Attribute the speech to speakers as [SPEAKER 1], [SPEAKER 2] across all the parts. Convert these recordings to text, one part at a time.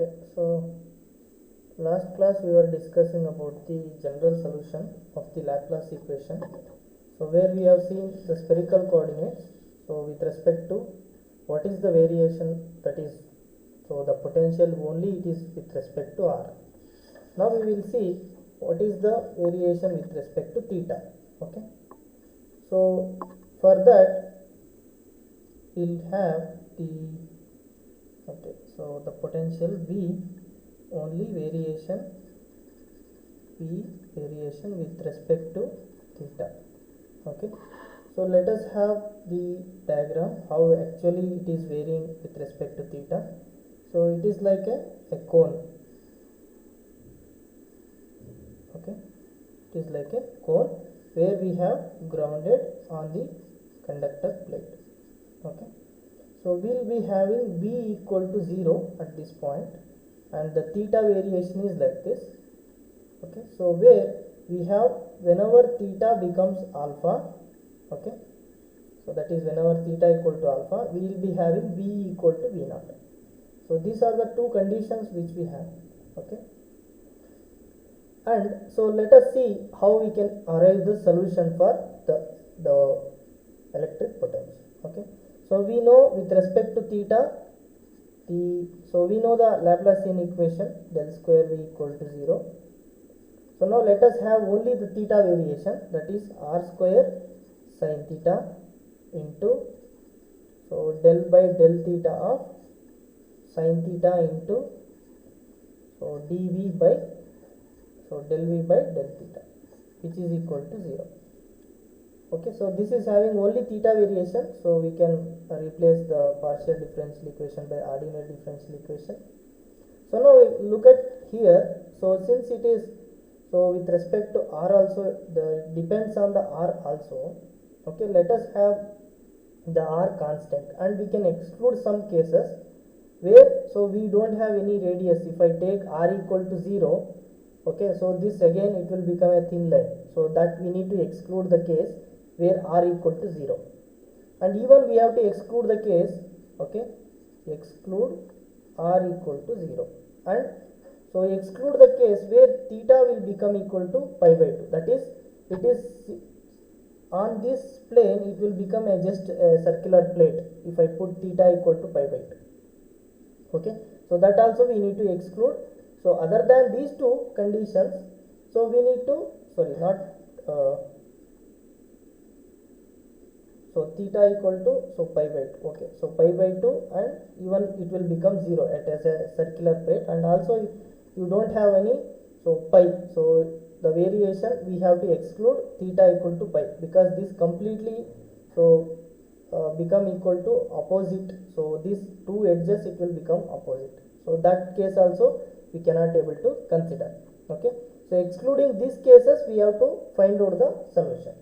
[SPEAKER 1] Okay, so last class we were discussing about the general solution of the Laplace equation. So where we have seen the spherical coordinates. So with respect to what is the variation, that is, so the potential only it is with respect to r. Now we will see what is the variation with respect to theta. Okay, so for that we'll have the so the potential V only variation with respect to theta. Okay, so let us have the diagram how actually it is varying with respect to theta. So it is like a cone. Okay, it is like a cone where we have grounded on the conductor plate. Okay, so we will be having V equal to 0 at this point, and the theta variation is like this. Okay, so where we have whenever theta becomes alpha, okay, so that is whenever theta equal to alpha, we will be having V equal to V naught. So these are the two conditions which we have. Okay, and so let us see how we can arrive the solution for the electric potential. Okay, so we know with respect to theta, so we know the Laplacian equation del square V equal to 0. So now let us have only the theta variation, that is r square sin theta into so del by del theta of sin theta into so dv by so del v by del theta, which is equal to 0. Okay, so this is having only theta variation, so we can replace the partial differential equation by ordinary differential equation. So now look at here. So since it is so with respect to r also, the depends on the r also. Okay, let us have the r constant, and we can exclude some cases where so we don't have any radius. If I take r equal to 0, okay, so this again it will become a thin line, so that we need to exclude the case where r equal to 0. And even we have to exclude the case, okay, exclude r equal to 0, and so exclude the case where theta will become equal to pi by 2, that is it is on this plane it will become a just a circular plate if I put theta equal to pi by 2. Okay, so that also we need to exclude. So other than these two conditions, so we need to so theta equal to so pi by 2. Okay, so pi by 2, and even it will become 0 as a circular plate, and also you don't have any so pi, so the variation we have to exclude theta equal to pi, because this completely so become equal to opposite, so these two edges it will become opposite, so that case also we cannot able to consider. Okay, so excluding these cases we have to find out the solution.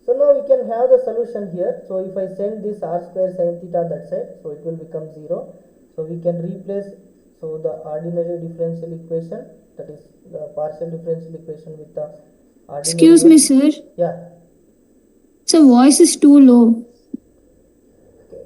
[SPEAKER 1] So now we can have the solution here. So if I send this r square sin theta that side, so it will become 0. So we can replace so the ordinary differential equation, that is the partial differential equation, with the ordinary.
[SPEAKER 2] Excuse me, sir.
[SPEAKER 1] Yeah.
[SPEAKER 2] So voice is too low.
[SPEAKER 1] Okay.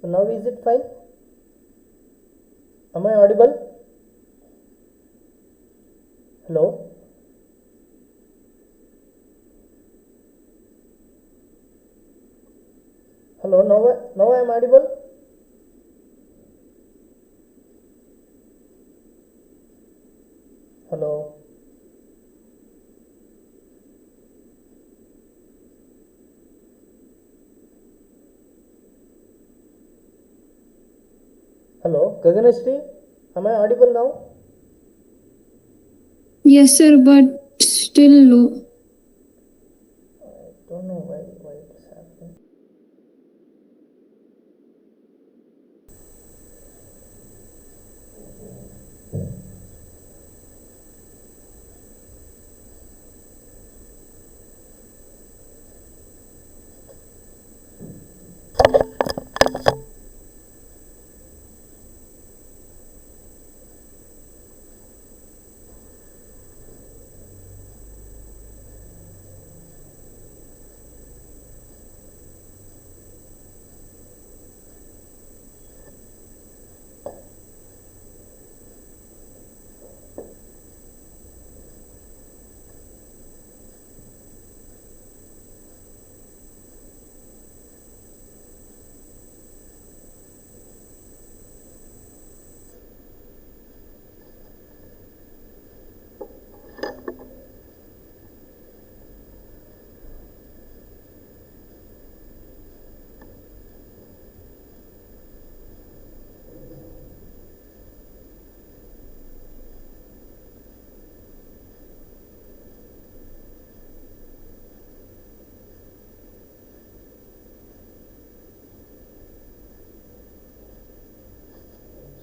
[SPEAKER 1] So now is it fine? Am I audible? Hello? Hello, now I am audible? Hello? Hello, Gaganashri, am I audible now?
[SPEAKER 2] Yes, sir, but still low.
[SPEAKER 1] I don't know why it is happening.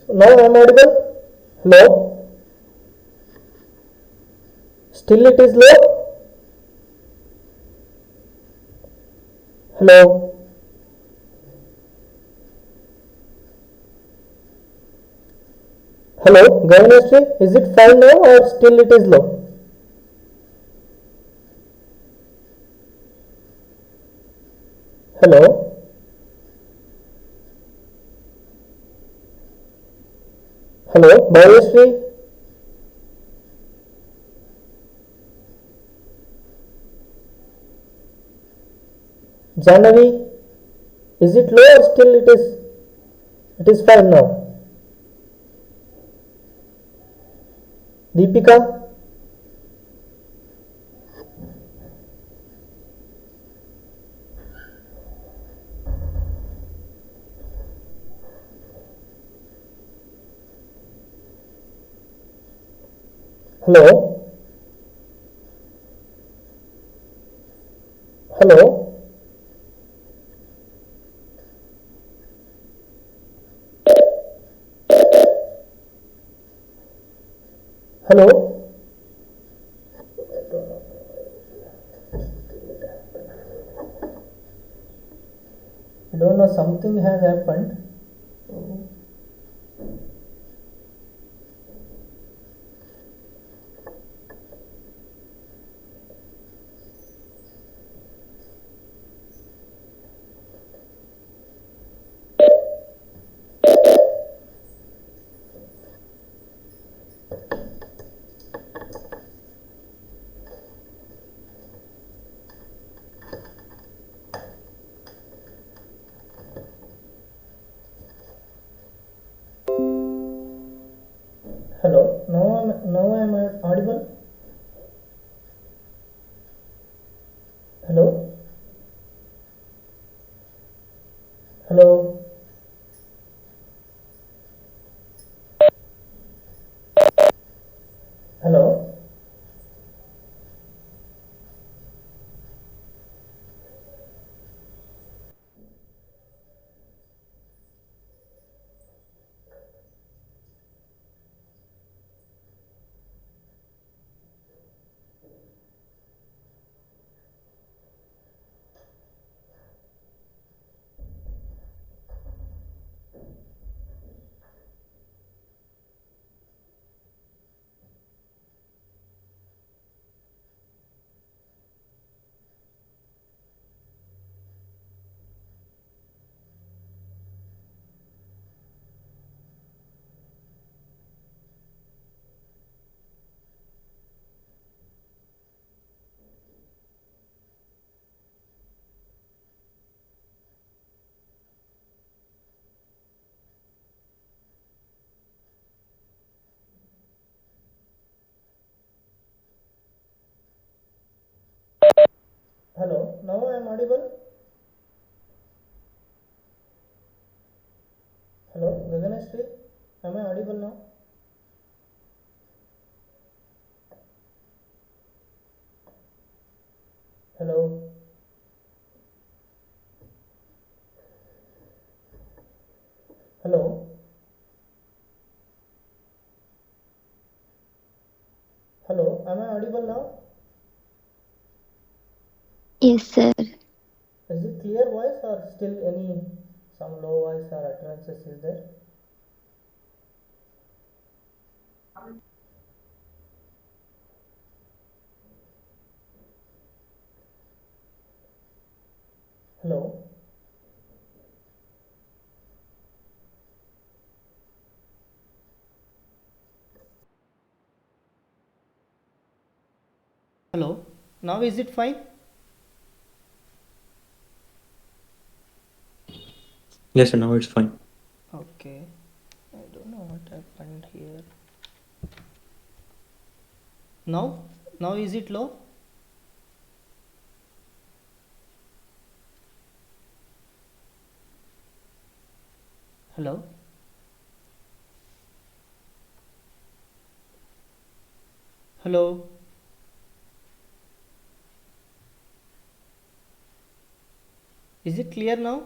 [SPEAKER 1] So now I am audible. Hello. Still it is low. Hello. Hello, Gayanashri, is it fine now or still it is low? Hello. Hello, Gayanashri. Janavi, is it low or still it is fine now? Deepika. Hello. Hello. Hello. I don't know, something has happened. Hello. Now I am audible. Hello. Hello. Hello. Hello. Now I am audible. Hello, Gaganashri. Am I audible now? Hello. Hello. Hello. Am I audible now?
[SPEAKER 3] Yes, sir.
[SPEAKER 1] Is it clear voice or still any some low voice or utterances is there? Hello. Hello. Now is it fine?
[SPEAKER 4] Yes, sir, now it's fine.
[SPEAKER 1] Okay. I don't know what happened here. Now? Now is it low? Hello? Hello? Is it clear now?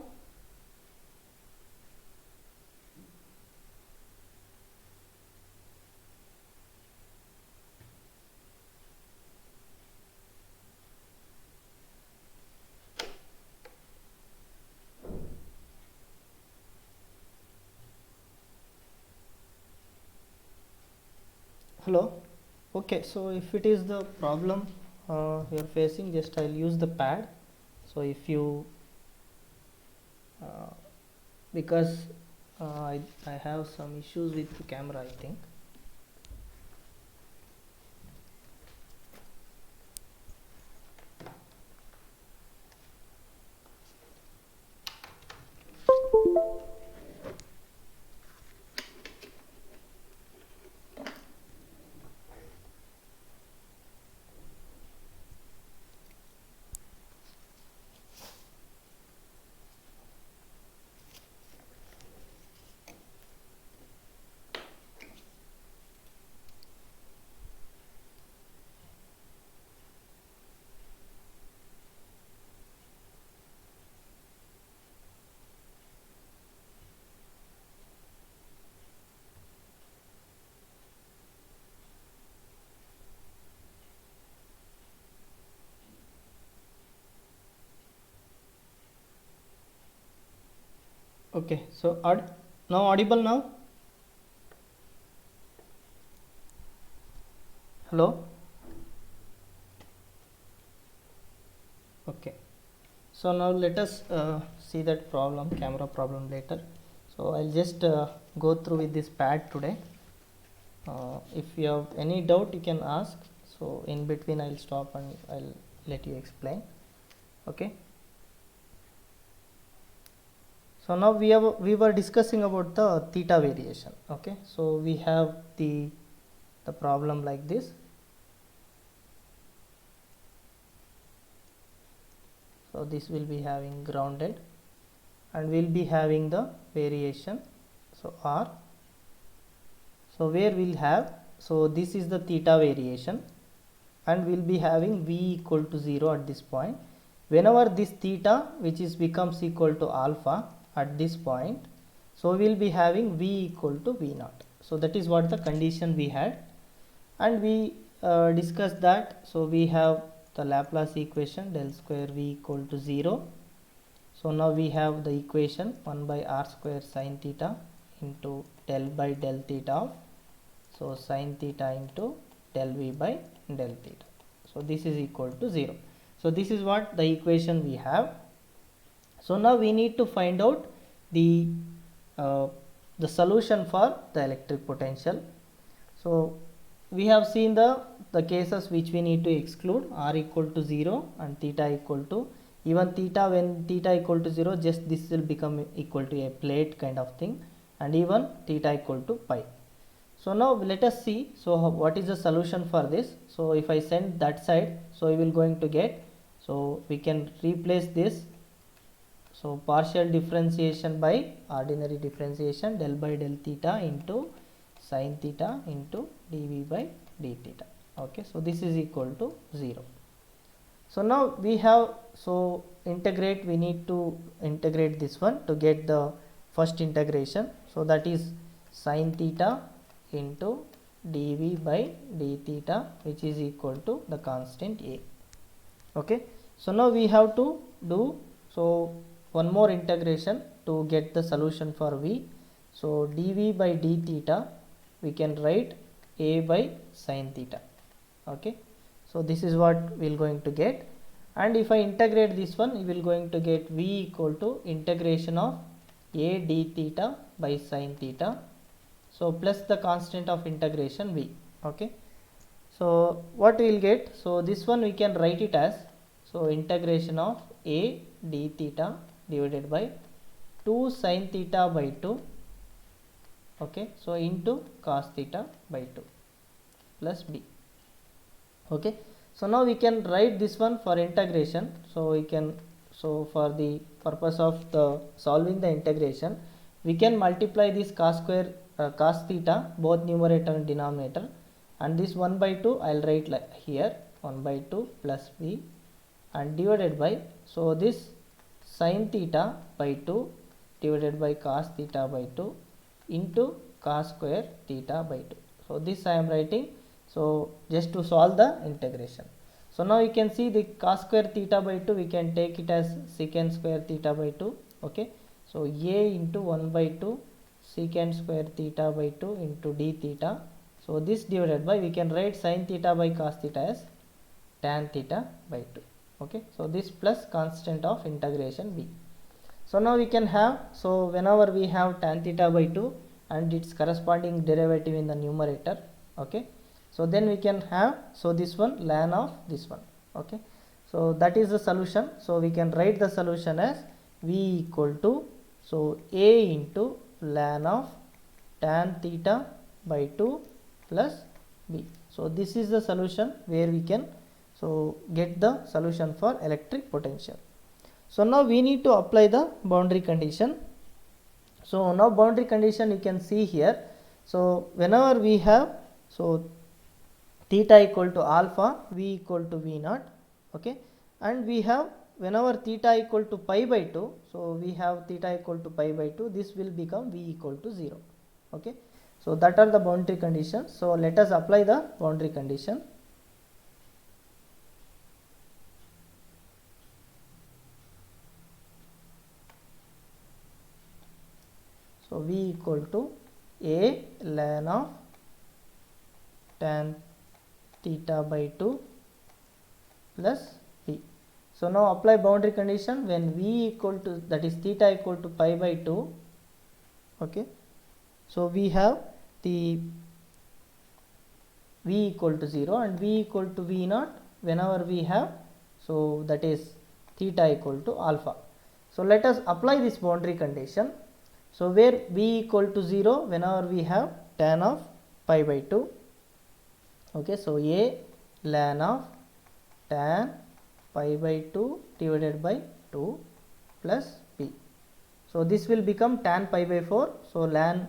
[SPEAKER 1] Hello? Okay, so if it is the problem you're facing, just I'll use the pad. So if you because I have some issues with the camera, I think. Okay, so now audible now? Hello? Okay, so now let us see that problem, camera problem later. So I'll just go through with this pad today. If you have any doubt you can ask, so in between I'll stop and I'll let you explain. Okay, so now we were discussing about the theta variation. Okay, so we have the problem like this. So this will be having grounded and we'll be having the variation, so R. So where we'll have, so this is the theta variation and we'll be having V equal to 0 at this point. Whenever this theta which is becomes equal to alpha at this point, so we'll be having V equal to V naught. So that is what the condition we had, and we discussed that. So we have the Laplace equation del square V equal to 0. So now we have the equation 1 by r square sin theta into del by del theta of, so sin theta into del V by del theta. So this is equal to 0. So this is what the equation we have. So now we need to find out the solution for the electric potential. So we have seen the cases which we need to exclude, r equal to 0 and theta equal to, even theta, when theta equal to 0, just this will become equal to a plate kind of thing, and even theta equal to pi. So now let us see, so what is the solution for this. So if I send that side, so we will going to get, so we can replace this, so partial differentiation by ordinary differentiation del by del theta into sin theta into dv by d theta. Okay, so this is equal to 0. So now we have, so integrate, we need to integrate this one to get the first integration. So that is sin theta into dv by d theta, which is equal to the constant a. Okay, so now we have to do so one more integration to get the solution for v. So dv by d theta, we can write a by sin theta. Okay, so this is what we are going to get, and if I integrate this one, you will going to get v equal to integration of a d theta by sin theta, so plus the constant of integration v. Okay, so what we will get, so this one we can write it as, so integration of a d theta divided by 2 sin theta by 2, okay, so into cos theta by 2 plus b. Okay, so now we can write this one for integration. So we can, so for the purpose of the solving the integration, we can multiply this cos square cos theta both numerator and denominator, and this 1 by 2 I will write like here 1 by 2 plus b, and divided by, so this sin theta by 2 divided by cos theta by 2 into cos square theta by 2. So this I am writing, so just to solve the integration. So now you can see the cos square theta by 2, we can take it as secant square theta by 2. Okay, so a into 1 by 2 secant square theta by 2 into d theta. So this divided by, we can write sin theta by cos theta as tan theta by 2. Okay, so this plus constant of integration b. So now we can have, so whenever we have tan theta by 2 and its corresponding derivative in the numerator, okay, so then we can have, so this one ln of this one. Okay, so that is the solution. So we can write the solution as v equal to, so a into ln of tan theta by 2 plus b. So this is the solution where we can, so get the solution for electric potential. So now we need to apply the boundary condition. So now boundary condition you can see here. So whenever we have, so theta equal to alpha, v equal to v naught. Okay, and we have whenever theta equal to pi by 2, so we have theta equal to pi by 2, this will become v equal to 0. Okay, so that are the boundary conditions. So let us apply the boundary condition. So v equal to a ln of tan theta by 2 plus b. So now apply boundary condition when v equal to, that is theta equal to pi by 2. Okay, so we have the v equal to 0 and v equal to v naught whenever we have, so that is theta equal to alpha. So let us apply this boundary condition. So where v equal to 0 whenever we have tan of pi by 2. Okay, so a ln of tan pi by 2 divided by 2 plus b. So this will become tan pi by 4. So ln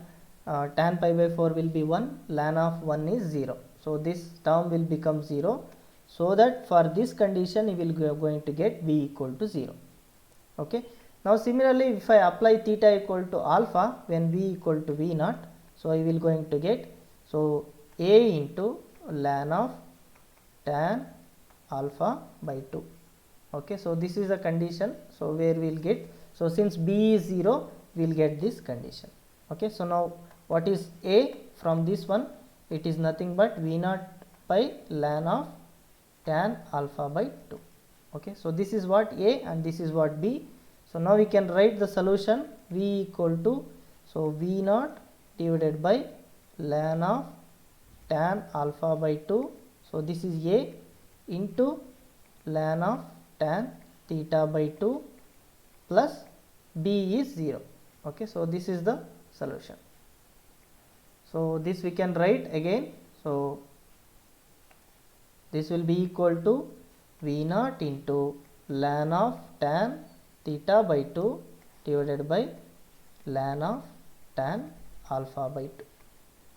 [SPEAKER 1] tan pi by 4 will be 1, ln of 1 is 0. So this term will become 0. So that for this condition you will going to get v equal to 0. Okay. Now similarly if I apply theta equal to alpha when v equal to v naught, so I will going to get, so a into ln of tan alpha by 2. Okay, so this is the condition, so where we will get, so since b is 0 we will get this condition. Okay, so now what is a from this one? It is nothing but v naught by ln of tan alpha by 2. Okay, so this is what a and this is what b. So now we can write the solution v equal to, so v naught divided by ln of tan alpha by 2. So this is a into ln of tan theta by 2 plus b is 0. Okay, so this is the solution. So this we can write again. So this will be equal to v naught into ln of tan theta by 2 divided by ln of tan alpha by 2.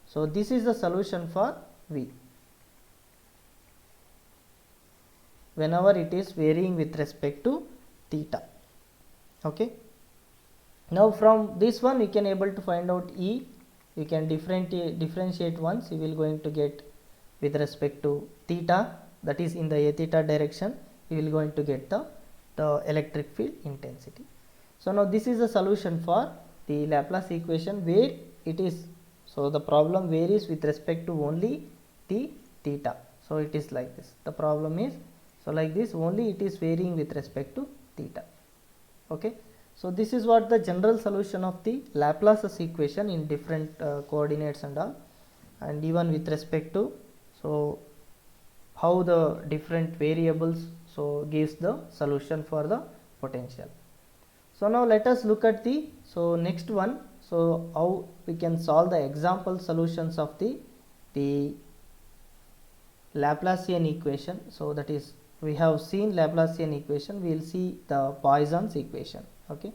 [SPEAKER 1] So this is the solution for v. whenever it is varying with respect to theta. Okay. Now from this one you can able to find out E. You can differentiate once, you will going to get with respect to theta, that is in the a theta direction, you will going to get the electric field intensity. So now this is the solution for the Laplace equation where it is, so the problem varies with respect to only the theta. So it is like this, the problem is, so like this only it is varying with respect to theta. Okay. So this is what the general solution of the Laplace's equation in different coordinates and all, and even with respect to, so how the different variables so gives the solution for the potential. So now let us look at the, so next one, so how we can solve the example solutions of the Laplacian equation. So that is, we have seen Laplacian equation, we will see the Poisson's equation. Okay.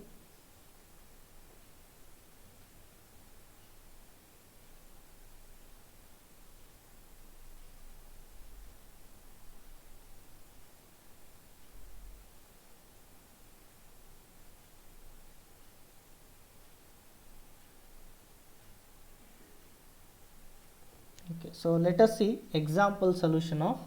[SPEAKER 1] Okay, so let us see example solution of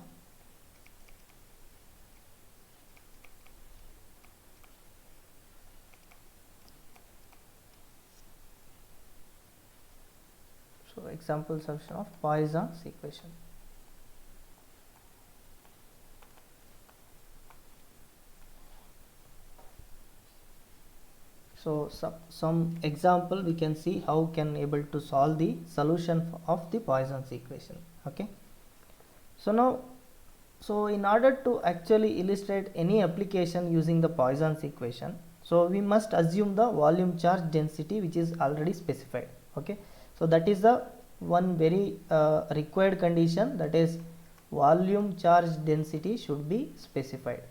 [SPEAKER 1] example solution of Poisson's equation. So some example we can see how can able to solve the solution of the Poisson's equation. Okay. So now, so in order to actually illustrate any application using the Poisson's equation, so we must assume the volume charge density which is already specified. Okay. So that is the one very required condition, that is volume charge density should be specified.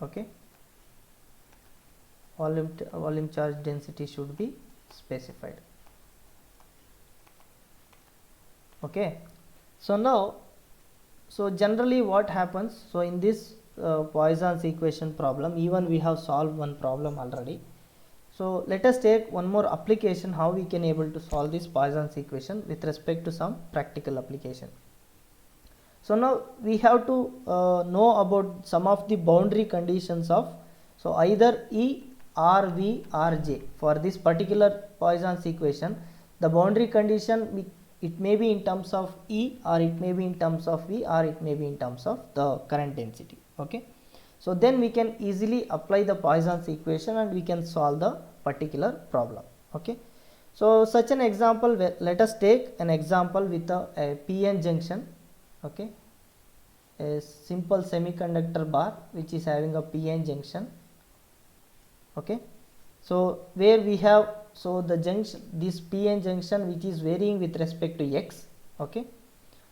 [SPEAKER 1] Okay. Volume charge density should be specified. Okay. So now, so generally what happens, so in this Poisson's equation problem, even we have solved one problem already. So let us take one more application how we can able to solve this Poisson's equation with respect to some practical application. So now we have to know about some of the boundary conditions of, so either E or V or J for this particular Poisson's equation. The boundary condition, it may be in terms of E, or it may be in terms of V, or it may be in terms of the current density. Okay. So then we can easily apply the Poisson's equation and we can solve the particular problem. Okay. So such an example, let us take an example with a PN junction. Okay. A simple semiconductor bar which is having a PN junction. Okay. So where we have, so the junction, this PN junction which is varying with respect to X. Okay.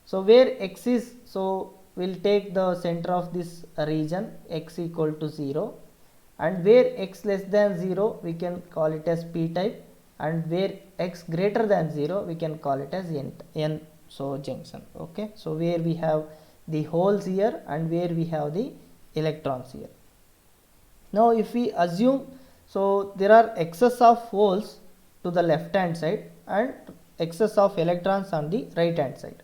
[SPEAKER 1] So where X is, so we'll take the center of this region, X equal to 0, and where X less than 0 we can call it as P type, and where X greater than 0 we can call it as N so junction. Okay. So where we have the holes here and where we have the electrons here. Now if we assume, so there are excess of holes to the left hand side and excess of electrons on the right hand side.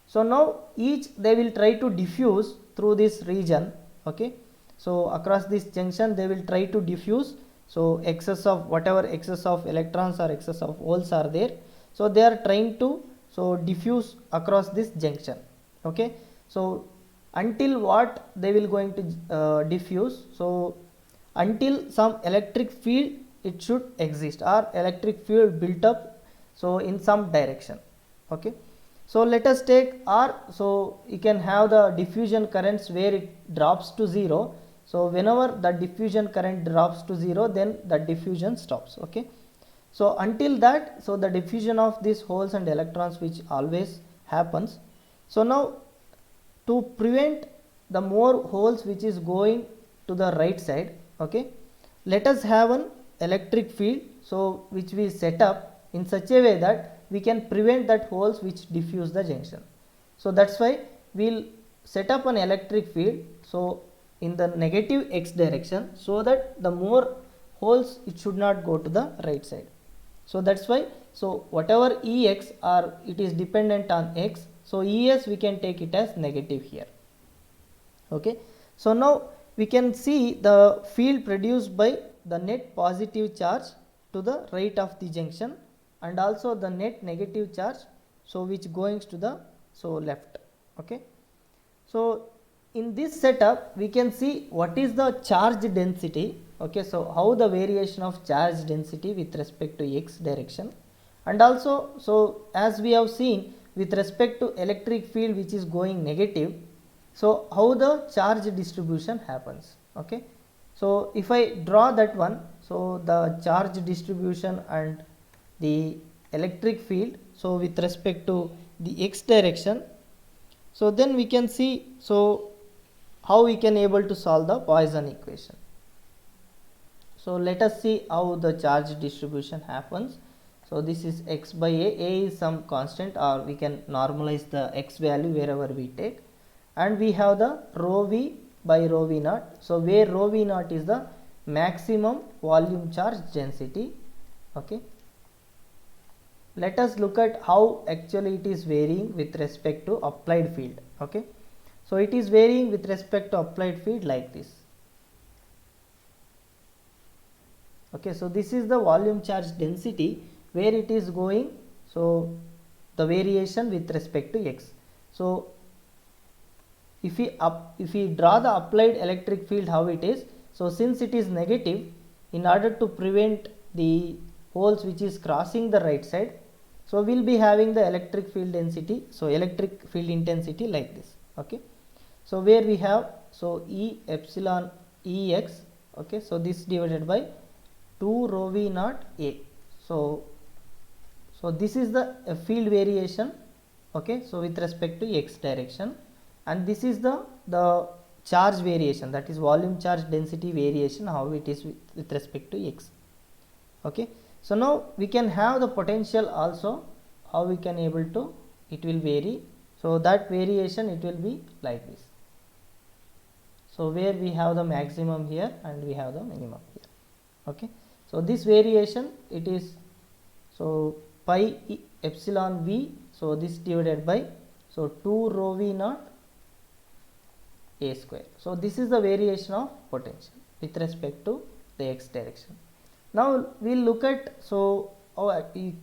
[SPEAKER 1] So now each they will try to diffuse through this region. Okay. So across this junction they will try to diffuse, so excess of whatever excess of electrons or excess of holes are there, so they are trying to so diffuse across this junction. Okay. So until what they will going to diffuse, so until some electric field it should exist, or electric field built up so in some direction. Okay. So let us take R, so you can have the diffusion currents where it drops to 0. So whenever the diffusion current drops to 0, then the diffusion stops. Okay. So until that, so the diffusion of these holes and electrons which always happens. So now to prevent the more holes which is going to the right side, okay, let us have an electric field, so which we set up in such a way that we can prevent that holes which diffuse the junction. So that's why we'll set up an electric field. So in the negative x direction, so that the more holes it should not go to the right side. So that's why, so whatever Ex or it is dependent on x, so Es we can take it as negative here. Okay, so now we can see the field produced by the net positive charge to the right of the junction, and also the net negative charge, so which going to the left. Okay, so in this setup we can see what is the charge density. Okay, so how the variation of charge density with respect to x direction, and also so as we have seen with respect to electric field which is going negative, so how the charge distribution happens. Okay, so if I draw that one, so the charge distribution and the electric field, so with respect to the x direction, so then we can see so how we can able to solve the Poisson equation. So let us see how the charge distribution happens. So this is x by a is some constant, or we can normalize the x value wherever we take, and we have the rho v by rho v naught. So where rho v naught is the maximum volume charge density. Okay, let us look at how actually it is varying with respect to applied field. Okay, so it is varying with respect to applied field like this. Okay, so this is the volume charge density where it is going, so the variation with respect to x. So if we draw the applied electric field, how it is, so since it is negative, in order to prevent the holes which is crossing the right side, so we will be having the electric field density, so electric field intensity like this. Okay, so where we have, so E epsilon Ex, okay, so this divided by 2 rho v naught a. So this is the field variation. Okay, so with respect to x direction, and this is the charge variation, that is volume charge density variation, how it is with respect to x. Okay, so now we can have the potential also, how we can able to, it will vary. So that variation it will be like this. So where we have the maximum here and we have the minimum here. Okay, so this variation it is, so pi epsilon v, so this divided by, so 2 rho v naught a square. So this is the variation of potential with respect to the x direction. Now we will look at, so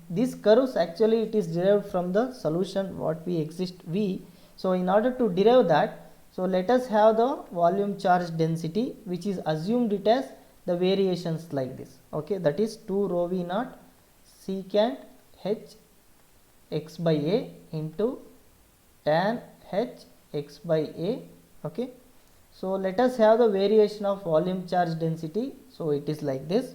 [SPEAKER 1] these curves actually it is derived from the solution what we exist v. So in order to derive that, so let us have the volume charge density which is assumed it as the variations like this. Okay, that is 2 rho v naught secant h x by a into tan h x by a. Okay, so let us have the variation of volume charge density, so it is like this.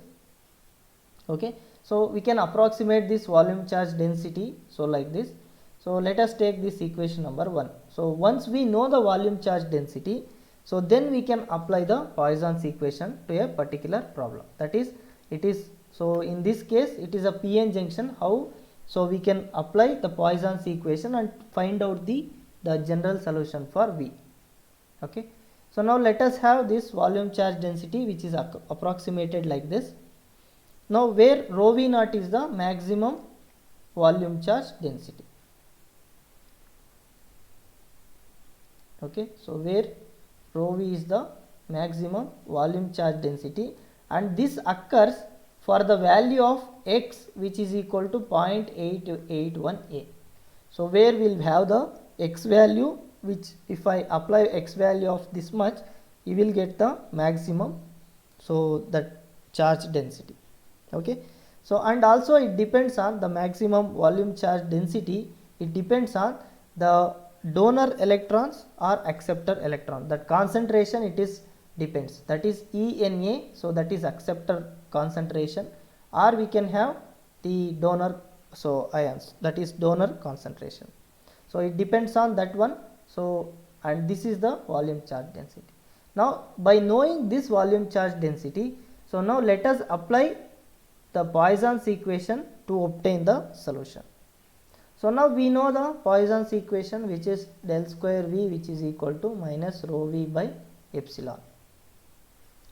[SPEAKER 1] Okay, so we can approximate this volume charge density, so like this. So let us take this equation number 1. So once we know the volume charge density, so then we can apply the Poisson's equation to a particular problem. That is, it is, so in this case it is a p-n junction. How? So we can apply the Poisson's equation and find out the general solution for v. Okay, so now let us have this volume charge density which is approximated like this. Now where rho v naught is the maximum volume charge density. Okay, so where rho v is the maximum volume charge density, and this occurs for the value of x which is equal to 0.881 a. So where we will have the x value, which if I apply x value of this much, you will get the maximum, so that charge density. Okay, so and also it depends on the maximum volume charge density, it depends on the donor electrons or acceptor electron, that concentration it is depends, that is ENA, so that is acceptor concentration, or we can have the donor, so ions, that is donor concentration. So it depends on that one. So and this is the volume charge density. Now by knowing this volume charge density, so now let us apply the Poisson's equation to obtain the solution. So now we know the Poisson's equation, which is del square v which is equal to minus rho v by epsilon.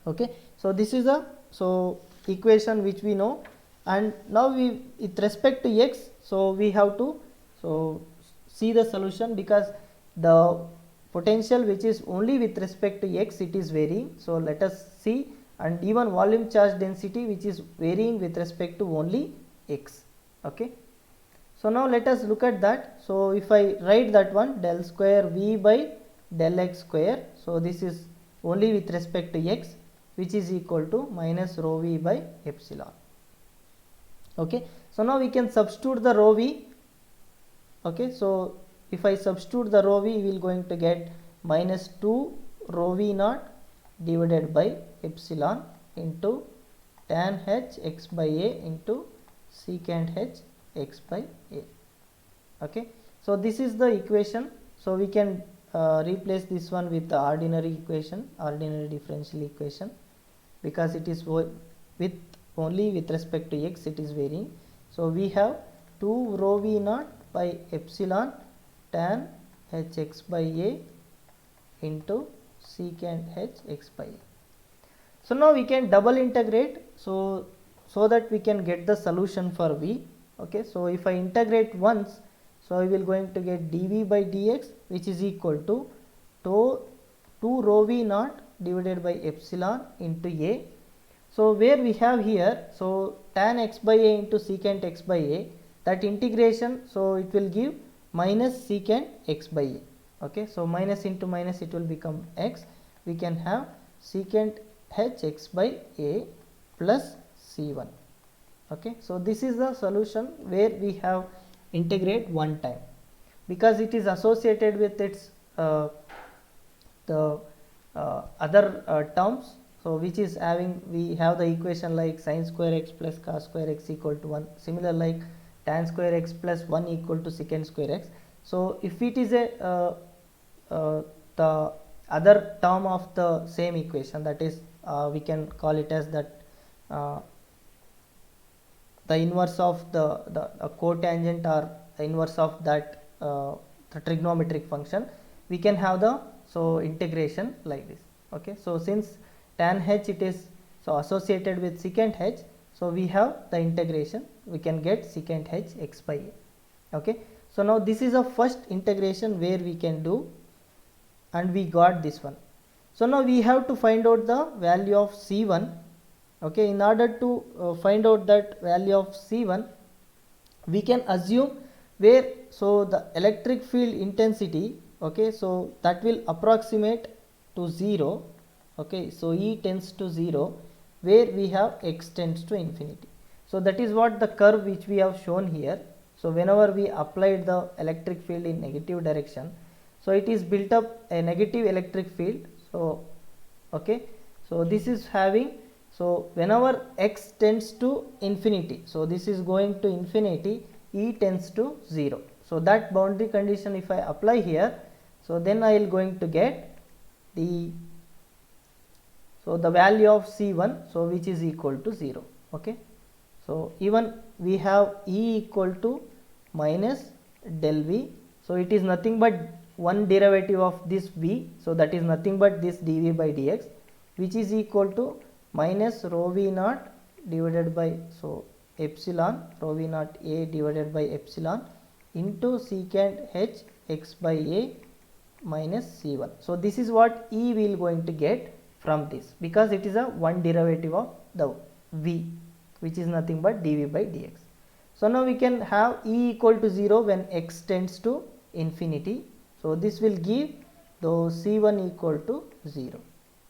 [SPEAKER 1] Okay, so this is a equation which we know, and now we with respect to x, so we have to see the solution, because the potential which is only with respect to x, it is varying. So let us see, and even volume charge density which is varying with respect to only x. Okay, so now let us look at that. So if I write that one, del square v by del x square, so this is only with respect to x, which is equal to minus rho v by epsilon. Okay, so now we can substitute the rho v. Okay, so if I substitute the rho v, we will going to get minus 2 rho v naught divided by epsilon into tan h x by a into secant h x by a. Okay, so this is the equation. So we can replace this one with the ordinary equation, ordinary differential equation, because it is with only with respect to x, it is varying. So we have 2 rho v naught by epsilon tan h x by a into secant h x by a. So now we can double integrate, so that we can get the solution for v. Okay, so if I integrate once, so I will going to get dv by dx, which is equal to 2 rho v naught divided by epsilon into a. So where we have here, so tan x by a into secant x by a, that integration, so it will give minus secant x by a. Okay, so minus into minus, it will become x. We can have secant h x by a plus c1. Okay, so this is the solution where we have integrate one time, because it is associated with its the other terms. So which is having, we have the equation like sin square x plus cos square x equal to 1, similar like tan square x plus 1 equal to secant square x. So if it is a the other term of the same equation, that is we can call it as that the inverse of the cotangent, or the inverse of that the trigonometric function, we can have the integration like this. Okay, so since tan h it is associated with secant h, so we have the integration, we can get secant h x by a. Okay, so now this is a first integration where we can do, and we got this one. So now we have to find out the value of c1. Okay, in order to find out that value of c1, we can assume where, so the electric field intensity, okay, so that will approximate to 0. Okay, so E tends to 0, where we have x tends to infinity. So that is what the curve which we have shown here. So whenever we applied the electric field in negative direction, so it is built up a negative electric field. So okay, so this is having, so whenever x tends to infinity, so this is going to infinity, E tends to 0. So that boundary condition if I apply here, so then I will going to get the value of c1, so which is equal to 0. Okay, so even we have E equal to minus del v, so it is nothing but one derivative of this v, so that is nothing but this dv by dx, which is equal to minus rho v naught divided by epsilon, rho v naught a divided by epsilon into secant h x by a minus c1. So this is what E we will going to get from this, because it is a one derivative of the v, which is nothing but dv by dx. So now we can have E equal to 0 when x tends to infinity. So this will give the c1 equal to 0.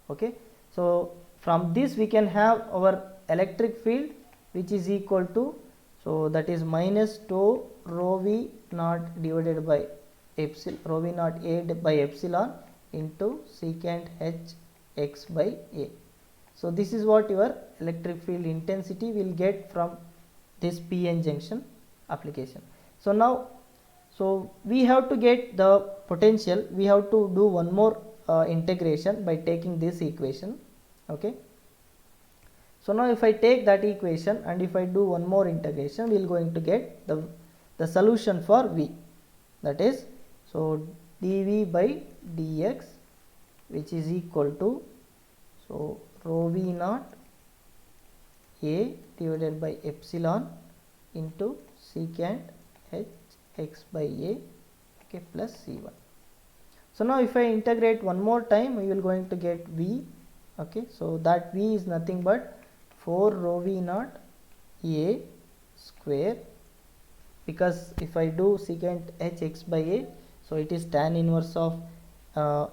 [SPEAKER 1] Okay, so from this we can have our electric field, which is equal to, so that is minus 2 rho v naught divided by epsilon, rho v naught a by epsilon into secant h x by a. So this is what your electric field intensity will get from this p-n junction application. So now, so we have to get the potential, we have to do one more integration by taking this equation. Okay, so now if I take that equation and if I do one more integration, we will going to get the solution for v, that is, so dv by dx which is equal to, so rho v naught a divided by epsilon into secant h x by a, okay, plus c1. So now if I integrate one more time, we will going to get v, okay. So that v is nothing but 4 rho v naught a square, because if I do secant h x by a, so it is tan inverse of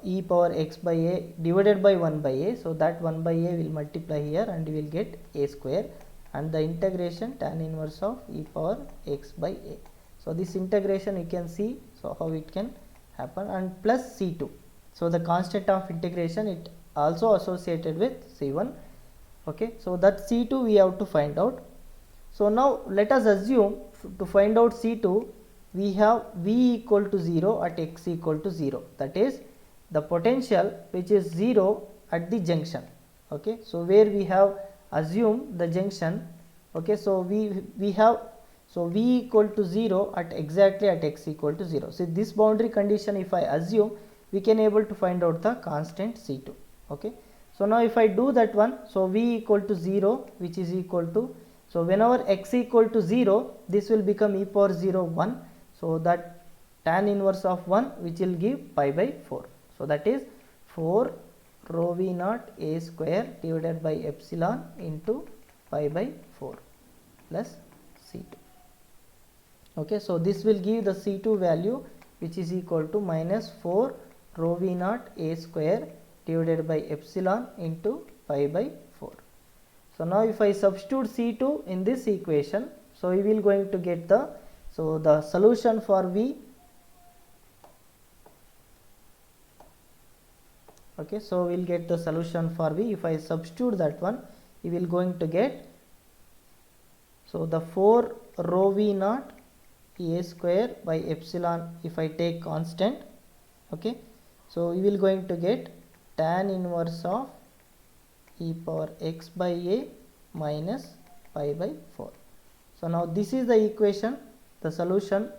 [SPEAKER 1] e power x by a divided by 1 by a, so that 1 by a will multiply here and we will get a square, and the integration tan inverse of e power x by a. So this integration you can see, so how it can happen, and plus c2. So the constant of integration, it also associated with c1, okay. So that c2 we have to find out. So now let us assume to find out c2, we have v equal to 0 at x equal to 0, that is the potential which is 0 at the junction, okay. So where we have assumed the junction, okay, so we have, so v equal to 0 at exactly at x equal to 0. So this boundary condition if I assume, we can able to find out the constant c2, okay. So now if I do that one, so v equal to 0, which is equal to, so whenever x equal to 0, this will become e power 0 1, so that tan inverse of 1 which will give pi by 4. So that is 4 rho v naught a square divided by epsilon into pi by 4 plus c2, okay. So this will give the c2 value which is equal to minus 4 rho v naught a square divided by epsilon into pi by 4. So now if I substitute c2 in this equation, so we will going to get the, so the solution for v, okay. So we will get the solution for v. If I substitute that one, we will going to get, so the 4 rho v naught a square by epsilon, if I take constant, okay. So we will going to get tan inverse of e power x by a minus pi by 4. So now this is the equation, the solution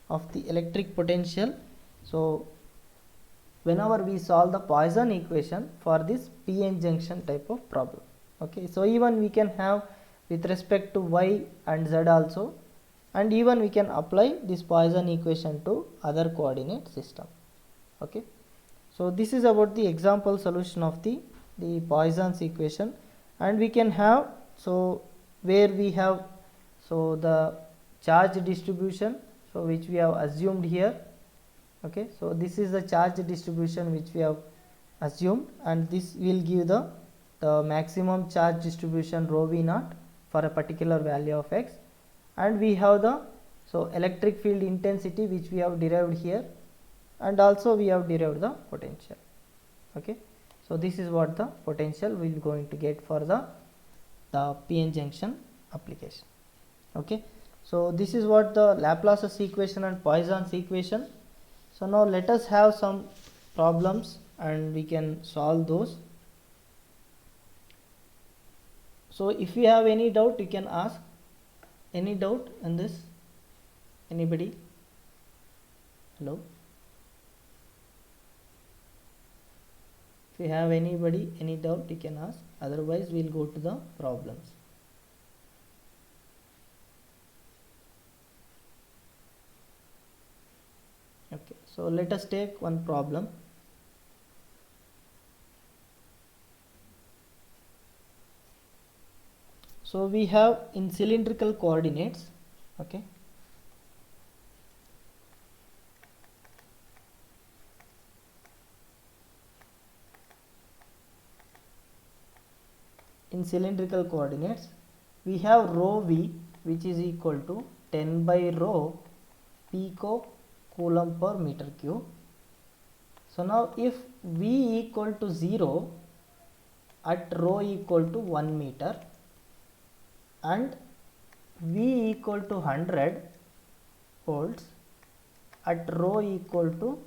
[SPEAKER 1] of the electric potential. So whenever we solve the Poisson equation for this p-n junction type of problem, okay. So even we can have with respect to y and z also, and even we can apply this Poisson equation to other coordinate system, okay. So this is about the example solution of the Poisson's equation, and we can have, so where we have, so the charge distribution, so which we have assumed here, okay. So this is the charge distribution which we have assumed, and this will give the maximum charge distribution rho v naught for a particular value of x, and we have the, so electric field intensity which we have derived here, and also we have derived the potential, okay. So this is what the potential we will going to get for the p-n junction application, okay. So this is what the Laplace's equation and Poisson's equation. So now let us have some problems and we can solve those. So if you have any doubt, you can ask. Any doubt in this? Anybody? Hello? If you have anybody any doubt, you can ask. Otherwise we will go to the problems. Okay, so let us take one problem. So we have in cylindrical coordinates, okay. In cylindrical coordinates, we have rho v which is equal to 10 by rho pico coulomb per meter cube. So now if v equal to 0 at rho equal to 1 meter and v equal to 100 volts at rho equal to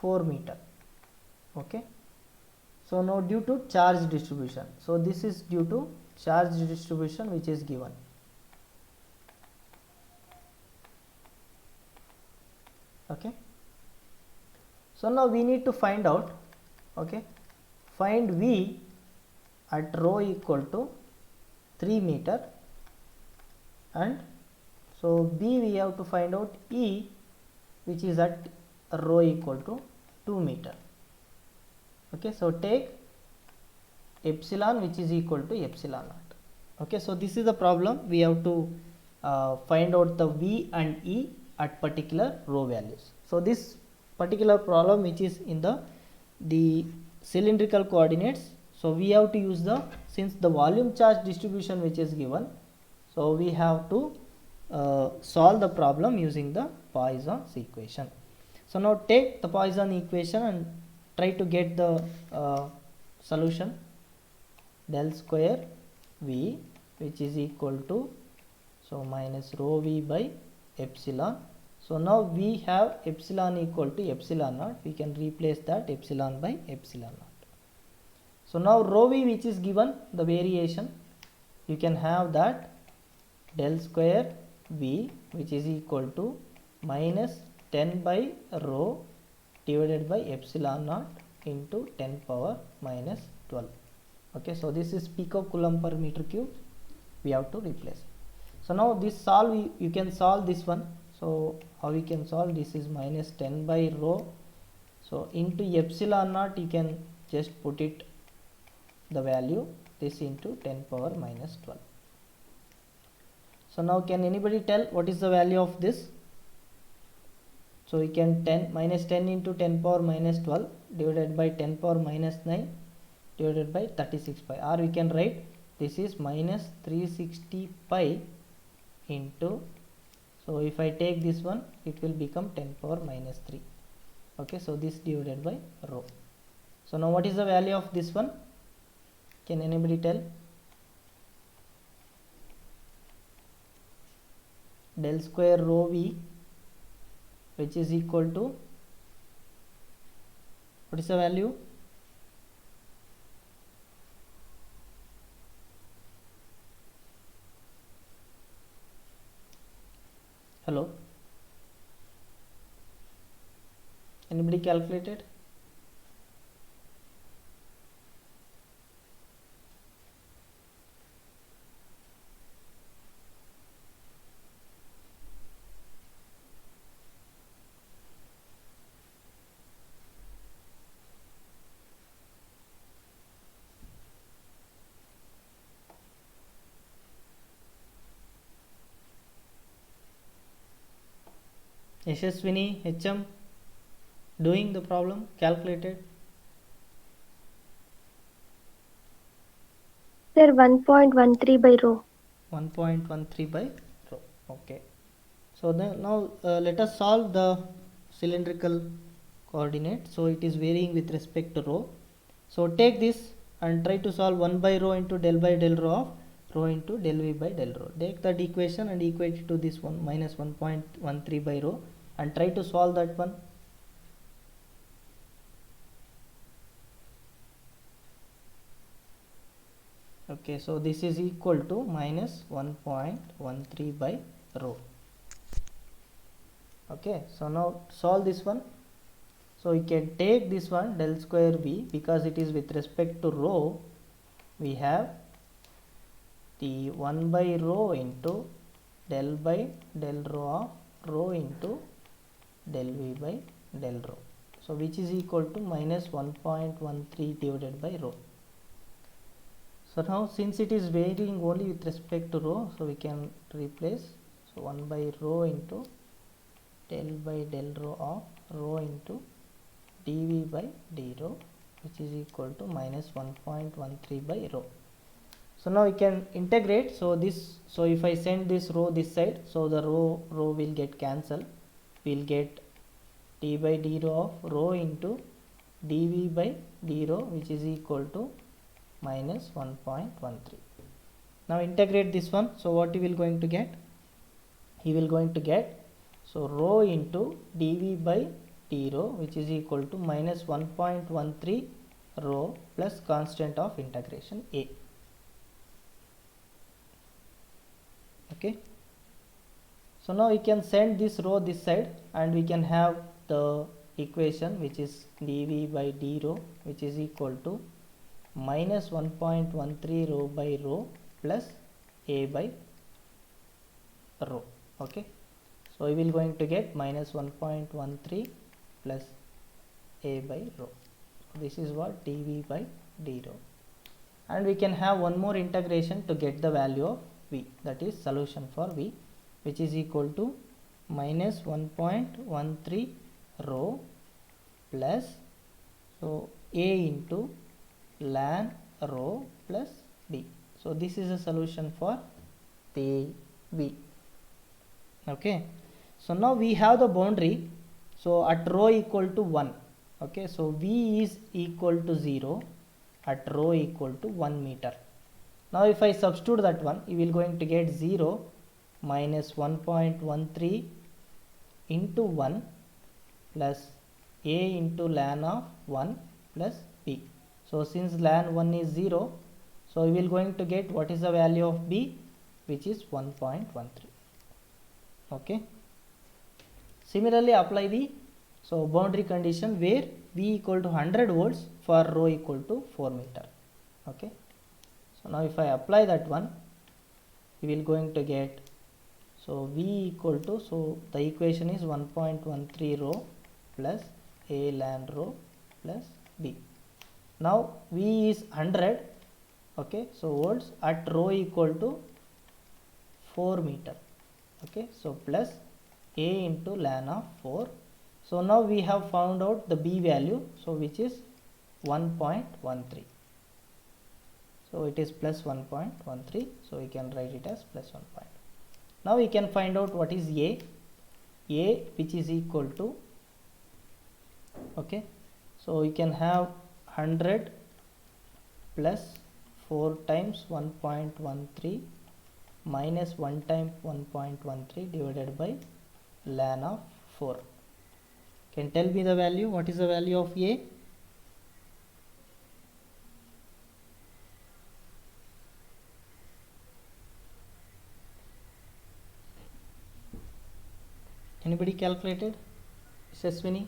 [SPEAKER 1] 4 meter, okay. So now due to charge distribution, so this is due to charge distribution which is given, okay. So now we need to find out, okay, find V at rho equal to 3 meter, and so B we have to find out E which is at rho equal to 2 meter. Okay, so take epsilon which is equal to epsilon naught. Okay, so this is the problem. We have to find out the V and E at particular rho values. So this particular problem which is in the cylindrical coordinates, so we have to use the, since the volume charge distribution which is given, so we have to solve the problem using the Poisson's equation. So now take the Poisson equation and try to get the solution. Del square V which is equal to, so minus rho V by epsilon. So now we have epsilon equal to epsilon naught. We can replace that epsilon by epsilon naught. So now rho V which is given, the variation, you can have that del square V which is equal to minus 10 by rho divided by epsilon naught into 10 power minus 12. Okay, so this is picocoulomb per meter cube. We have to replace. So now this solve, you can solve this one. So how we can solve this is minus 10 by rho, so into epsilon naught you can just put it the value, this into 10 power minus 12. So now can anybody tell what is the value of this? So we can minus 10 into 10 power minus 12 divided by 10 power minus 9 divided by 36 pi, or we can write this is minus 360 pi into, so if I take this one it will become 10 power minus 3. Okay, so this divided by rho. So now what is the value of this one? Can anybody tell? Del square rho V which is equal to, what is the value? Hello, anybody calculated? Yashaswini, HM, doing the problem, calculated?
[SPEAKER 3] Sir, 1.13 by rho.
[SPEAKER 1] 1.13 by rho. Okay. So then now let us solve the cylindrical coordinate. So it is varying with respect to rho. So take this and try to solve 1 by rho into del by del rho of rho into del V by del rho. Take that equation and equate it to this one, minus 1.13 by rho, and try to solve that one. Okay, so this is equal to minus 1.13 by rho. Okay, so now solve this one. So we can take this one del square V, because it is with respect to rho, we have the 1 by rho into del by del rho of rho into del V by del rho. So which is equal to minus 1.13 divided by rho. So now since it is varying only with respect to rho, so we can replace, so 1 by rho into del by del rho of rho into dV by d rho, which is equal to minus 1.13 by rho. So now we can integrate. So this, so if I send this rho this side, so the rho will get cancelled. We'll get d by d rho of rho into dV by d rho, which is equal to minus 1.13. Now integrate this one. So what you will going to get? He will going to get, so rho into dV by d rho, which is equal to minus 1.13 rho plus constant of integration A. Okay. So now we can send this rho this side, and we can have the equation which is dV by d rho, which is equal to minus 1.13 rho by rho plus A by rho. Okay, so we will going to get minus 1.13 plus A by rho. This is what dV by d rho. And we can have one more integration to get the value of V, that is solution for V, which is equal to minus 1.13 rho plus so A into ln rho plus D. So this is a solution for the V. Okay, so now we have the boundary, so at rho equal to 1. Okay, so V is equal to 0 at rho equal to 1 meter. Now if I substitute that one, you will going to get 0 minus 1.13 into 1 plus A into ln of 1 plus B. So since ln 1 is 0, so we will going to get what is the value of B, which is 1.13. Okay, similarly apply the boundary condition where V equal to 100 volts for rho equal to 4 meter. Okay, so now if I apply that one, we will going to get V equal to, the equation is 1.13 rho plus A ln rho plus B. Now V is 100. Okay, so volts at rho equal to 4 meter. Okay, so plus A into ln of 4. So now we have found out the B value, so which is 1.13. So it is plus 1.13, so we can write it as plus 1. Now we can find out what is A, which is equal to, okay, so we can have 100 plus 4 times 1.13 minus 1 times 1.13 divided by ln of 4. Can tell me the value, what is the value of A? Anybody calculated? Seswini?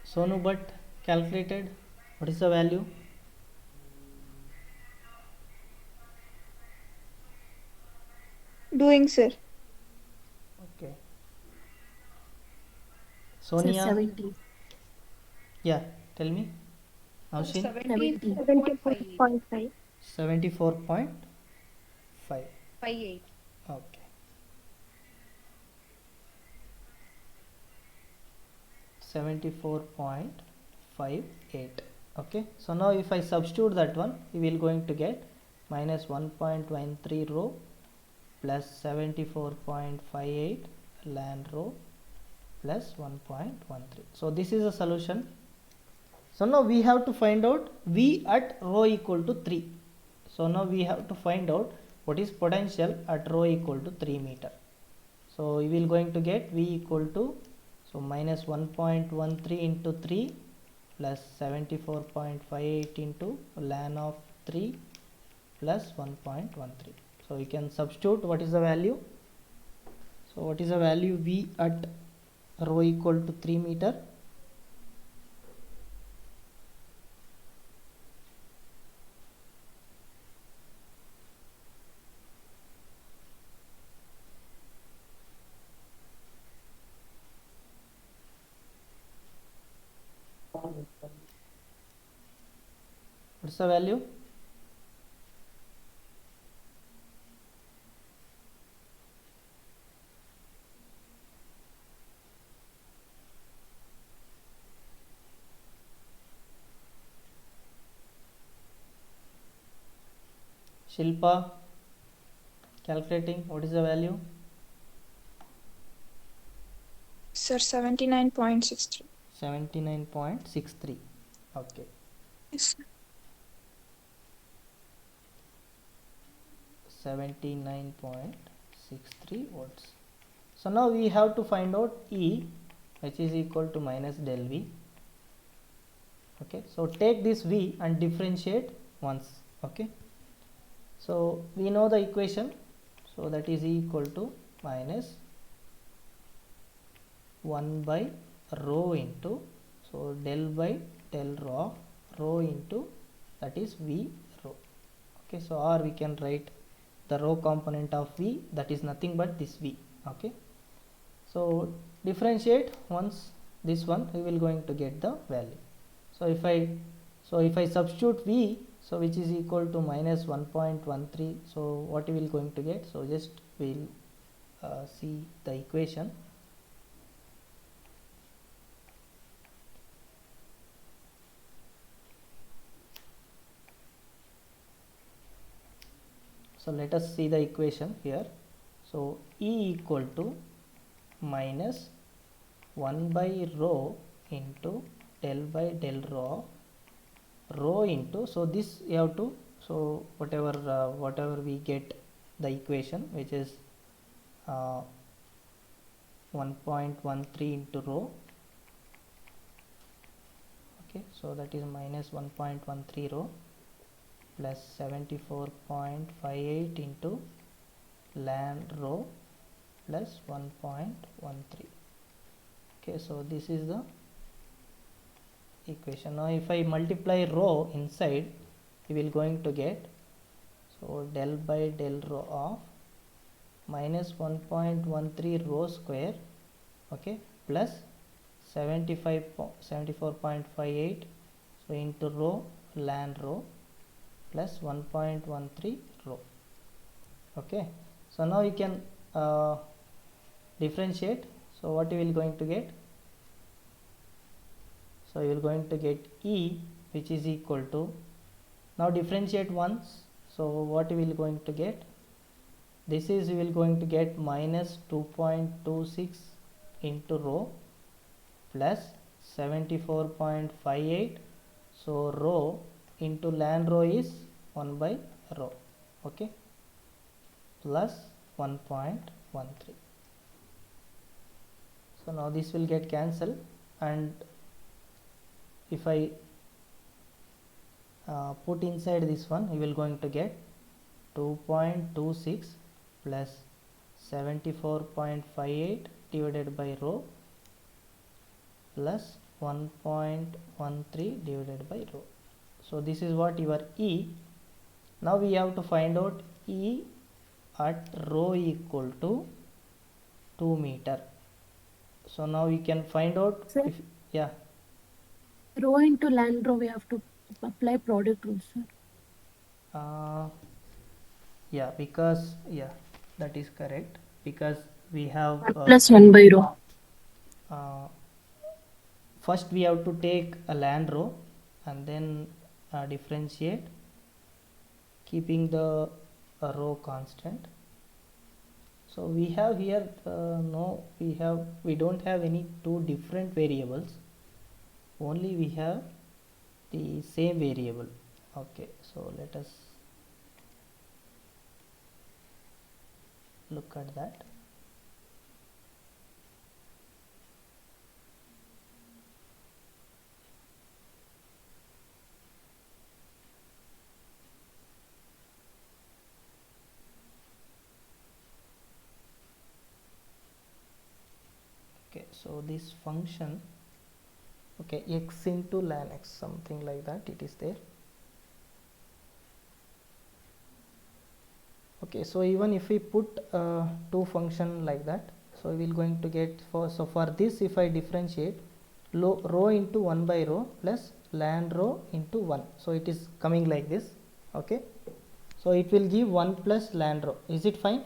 [SPEAKER 1] Sonu Bhatt calculated? What is the value?
[SPEAKER 2] Doing, sir.
[SPEAKER 1] Okay. Sonia?
[SPEAKER 3] 70.
[SPEAKER 1] Yeah, tell me. Navshin?
[SPEAKER 3] 74.5.
[SPEAKER 1] 74.5.
[SPEAKER 5] 58.
[SPEAKER 1] Okay. 74.58. Okay, so now if I substitute that one, we will going to get minus 1.13 rho plus 74.58 ln rho plus 1.13. So this is a solution. So now we have to find out V at rho equal to 3. So now we have to find out what is potential at rho equal to 3 meter. So we will going to get V equal to minus 1.13 into 3 plus 74.58 into ln of 3 plus 1.13. So we can substitute what is the value. So what is the value V at rho equal to 3 meter? What's the value? Shilpa calculating, what is the value?
[SPEAKER 2] Sir, 79.63.
[SPEAKER 1] 79.63. Okay.
[SPEAKER 2] Yes.
[SPEAKER 1] 79.63 volts. So now we have to find out E, which is equal to minus del V. Okay, so take this V and differentiate once. Okay, So we know the equation, so that is equal to minus 1 by rho into, so del by del rho into, that is V rho. Okay, so or we can write the rho component of V, that is nothing but this V. Okay, so differentiate once this one, we will going to get the value. So if I substitute V, so which is equal to minus 1.13, so what we will going to get? So just we'll see the equation. So let us see the equation here. So E equal to minus 1 by rho into del by del rho into, so this you have to, so whatever we get the equation, which is 1.13 into rho. Okay, so that is minus 1.13 rho plus 74.58 into ln rho plus 1.13. Okay, so this is the equation. Now if I multiply rho inside, we will going to get, so del by del rho of minus 1.13 rho square, okay, plus 74.58, so into rho ln rho plus 1.13 rho. Okay, so now we can differentiate. So what we will going to get? So you will going to get E, which is equal to, now differentiate once, so what we will going to get? This is, we will going to get minus 2.26 into rho plus 74.58, so rho into ln rho is 1 by rho, okay, plus 1.13. So now this will get cancelled, and if I put inside this one, we will going to get 2.26 plus 74.58 divided by rho plus 1.13 divided by rho. So this is what your E. Now we have to find out E at rho equal to 2 meter. So now we can find out,
[SPEAKER 3] Sir?
[SPEAKER 1] if, yeah,
[SPEAKER 3] Rho into ln rho, we have to apply product rule, sir.
[SPEAKER 1] yeah, because, yeah, that is correct, because we have
[SPEAKER 3] 1 plus 1 by rho.
[SPEAKER 1] First we have to take a ln rho and then differentiate keeping the rho constant. So we have here no, we don't have any two different variables, only we have the same variable. Okay, so let us look at that. Okay, so this function, okay, x into ln x, something like that, it is there. Okay, so even if we put two function like that, so we will going to get, for this, if I differentiate rho into 1 by rho plus ln rho into 1, so it is coming like this. Okay, so it will give 1 plus ln rho. Is it fine?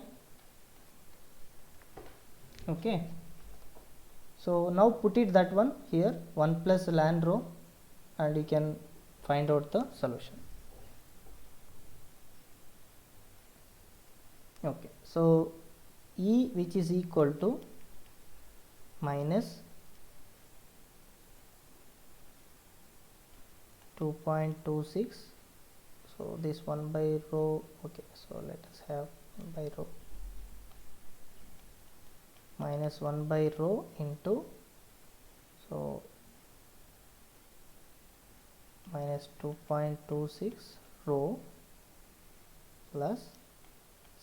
[SPEAKER 1] Okay, so now put it that one here, 1 plus ln rho, and you can find out the solution. Okay, so E, which is equal to minus 2.26, so this 1 by rho, okay, so let us have 1 by rho minus 1 by rho into, so minus 2.26 rho plus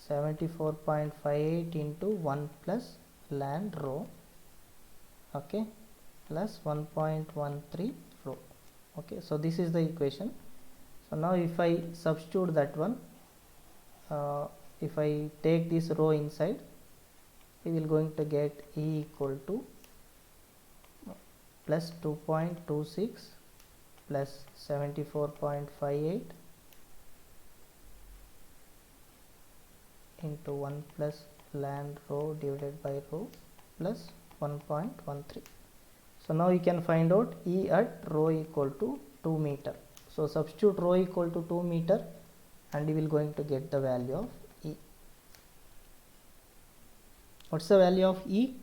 [SPEAKER 1] 74.58 into 1 plus land row, okay, plus 1.13 row. Okay, so this is the equation. So now if I substitute that one, if I take this row inside, we will going to get E equal to plus 2.26 plus 74.58 into 1 plus land row divided by row plus 1.13. So now you can find out E at row equal to 2 meter. So substitute row equal to 2 meter and you will going to get the value of E. What's the value of E?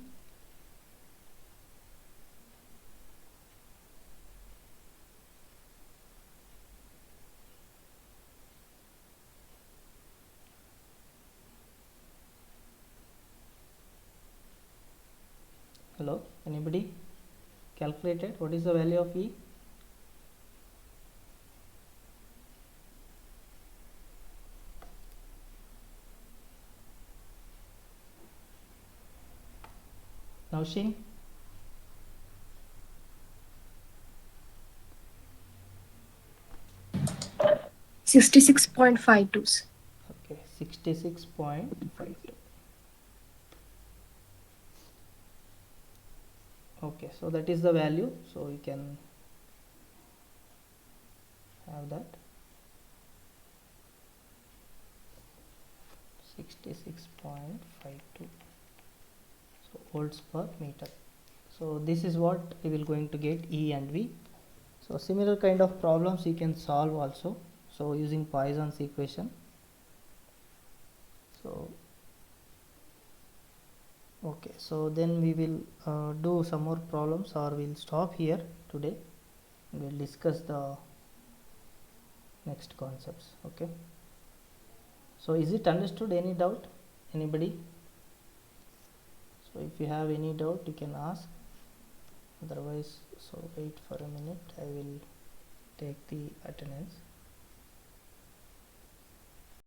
[SPEAKER 1] Hello, anybody calculated what is the value of E? Naushin?
[SPEAKER 3] $66.52.
[SPEAKER 1] Okay, 66.52. Okay, so that is the value, so you can have that 66.52, so volts per meter. So this is what we will going to get E and V. So similar kind of problems you can solve also, so using Poisson's equation. So okay, so then we will do some more problems, or we'll stop here today. We'll discuss the next concepts. Okay, so is it understood? Any doubt? Anybody? So if you have any doubt you can ask, otherwise so wait for a minute, I will take the attendance.